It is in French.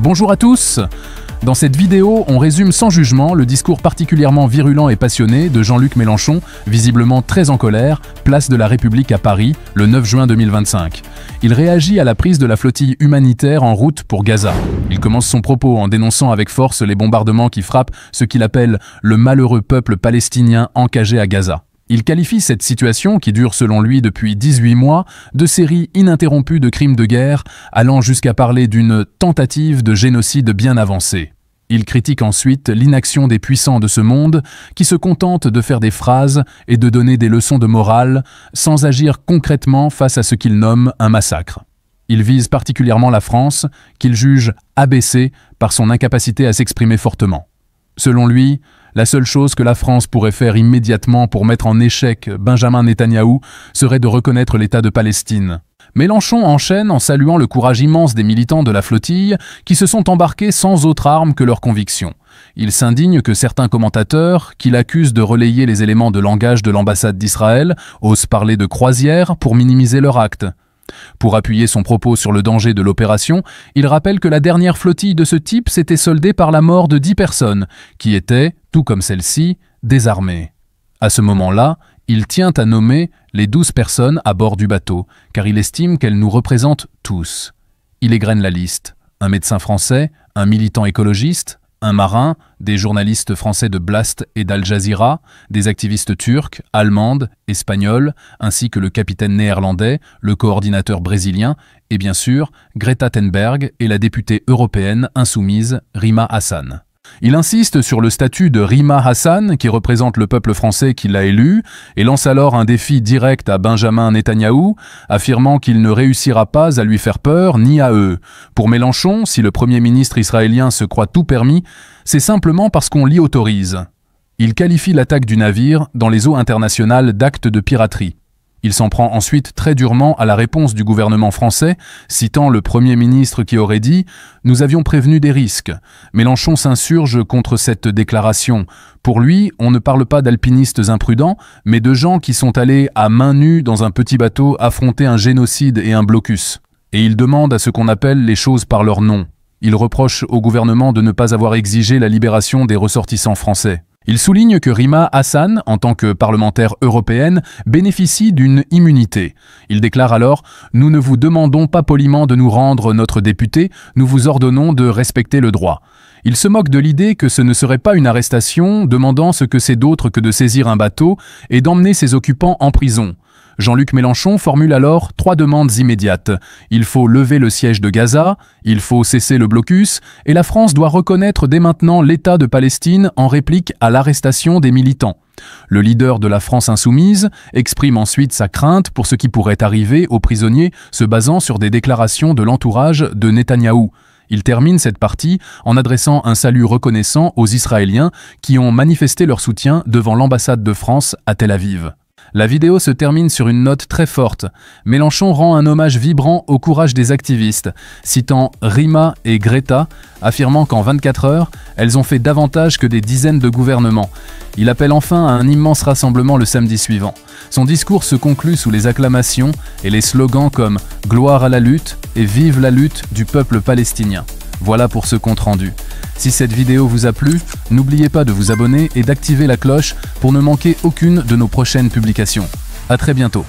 Bonjour à tous! Dans cette vidéo, on résume sans jugement le discours particulièrement virulent et passionné de Jean-Luc Mélenchon, visiblement très en colère, place de la République à Paris, le 9 juin 2025. Il réagit à la prise de la flottille humanitaire en route pour Gaza. Il commence son propos en dénonçant avec force les bombardements qui frappent ce qu'il appelle le malheureux peuple palestinien encagé à Gaza. Il qualifie cette situation, qui dure selon lui depuis 18 mois, de série ininterrompue de crimes de guerre, allant jusqu'à parler d'une tentative de génocide bien avancée. Il critique ensuite l'inaction des puissants de ce monde qui se contentent de faire des phrases et de donner des leçons de morale sans agir concrètement face à ce qu'il nomme un massacre. Il vise particulièrement la France, qu'il juge abaissée par son incapacité à s'exprimer fortement. Selon lui, la seule chose que la France pourrait faire immédiatement pour mettre en échec Benjamin Netanyahou serait de reconnaître l'État de Palestine. Mélenchon enchaîne en saluant le courage immense des militants de la flottille qui se sont embarqués sans autre arme que leurs convictions. Il s'indigne que certains commentateurs, qui l'accusent de relayer les éléments de langage de l'ambassade d'Israël, osent parler de croisière pour minimiser leur acte. Pour appuyer son propos sur le danger de l'opération, il rappelle que la dernière flottille de ce type s'était soldée par la mort de 10 personnes, qui étaient, tout comme celle-ci, désarmées. À ce moment-là, il tient à nommer les 12 personnes à bord du bateau, car il estime qu'elles nous représentent tous. Il égrène la liste. Un médecin français, un militant écologiste, un marin, des journalistes français de Blast et d'Al Jazeera, des activistes turcs, allemandes, espagnols, ainsi que le capitaine néerlandais, le coordinateur brésilien, et bien sûr, Greta Thunberg et la députée européenne insoumise Rima Hassan. Il insiste sur le statut de Rima Hassan, qui représente le peuple français qui l'a élu, et lance alors un défi direct à Benjamin Netanyahou, affirmant qu'il ne réussira pas à lui faire peur, ni à eux. Pour Mélenchon, si le Premier ministre israélien se croit tout permis, c'est simplement parce qu'on l'y autorise. Il qualifie l'attaque du navire dans les eaux internationales d'acte de piraterie. Il s'en prend ensuite très durement à la réponse du gouvernement français, citant le Premier ministre qui aurait dit « Nous avions prévenu des risques ». Mélenchon s'insurge contre cette déclaration. Pour lui, on ne parle pas d'alpinistes imprudents, mais de gens qui sont allés à main nue dans un petit bateau affronter un génocide et un blocus. Et il demande à ce qu'on appelle les choses par leur nom. Il reproche au gouvernement de ne pas avoir exigé la libération des ressortissants français. Il souligne que Rima Hassan, en tant que parlementaire européenne, bénéficie d'une immunité. Il déclare alors « Nous ne vous demandons pas poliment de nous rendre notre député, nous vous ordonnons de respecter le droit ». Il se moque de l'idée que ce ne serait pas une arrestation, demandant ce que c'est d'autre que de saisir un bateau et d'emmener ses occupants en prison. Jean-Luc Mélenchon formule alors 3 demandes immédiates. Il faut lever le siège de Gaza, il faut cesser le blocus, et la France doit reconnaître dès maintenant l'État de Palestine en réplique à l'arrestation des militants. Le leader de la France insoumise exprime ensuite sa crainte pour ce qui pourrait arriver aux prisonniers se basant sur des déclarations de l'entourage de Netanyahou. Il termine cette partie en adressant un salut reconnaissant aux Israéliens qui ont manifesté leur soutien devant l'ambassade de France à Tel Aviv. La vidéo se termine sur une note très forte. Mélenchon rend un hommage vibrant au courage des activistes, citant Rima et Greta, affirmant qu'en 24 heures, elles ont fait davantage que des dizaines de gouvernements. Il appelle enfin à un immense rassemblement le samedi suivant. Son discours se conclut sous les acclamations et les slogans comme « Gloire à la lutte » et « Vive la lutte du peuple palestinien ». Voilà pour ce compte rendu. Si cette vidéo vous a plu, n'oubliez pas de vous abonner et d'activer la cloche pour ne manquer aucune de nos prochaines publications. À très bientôt.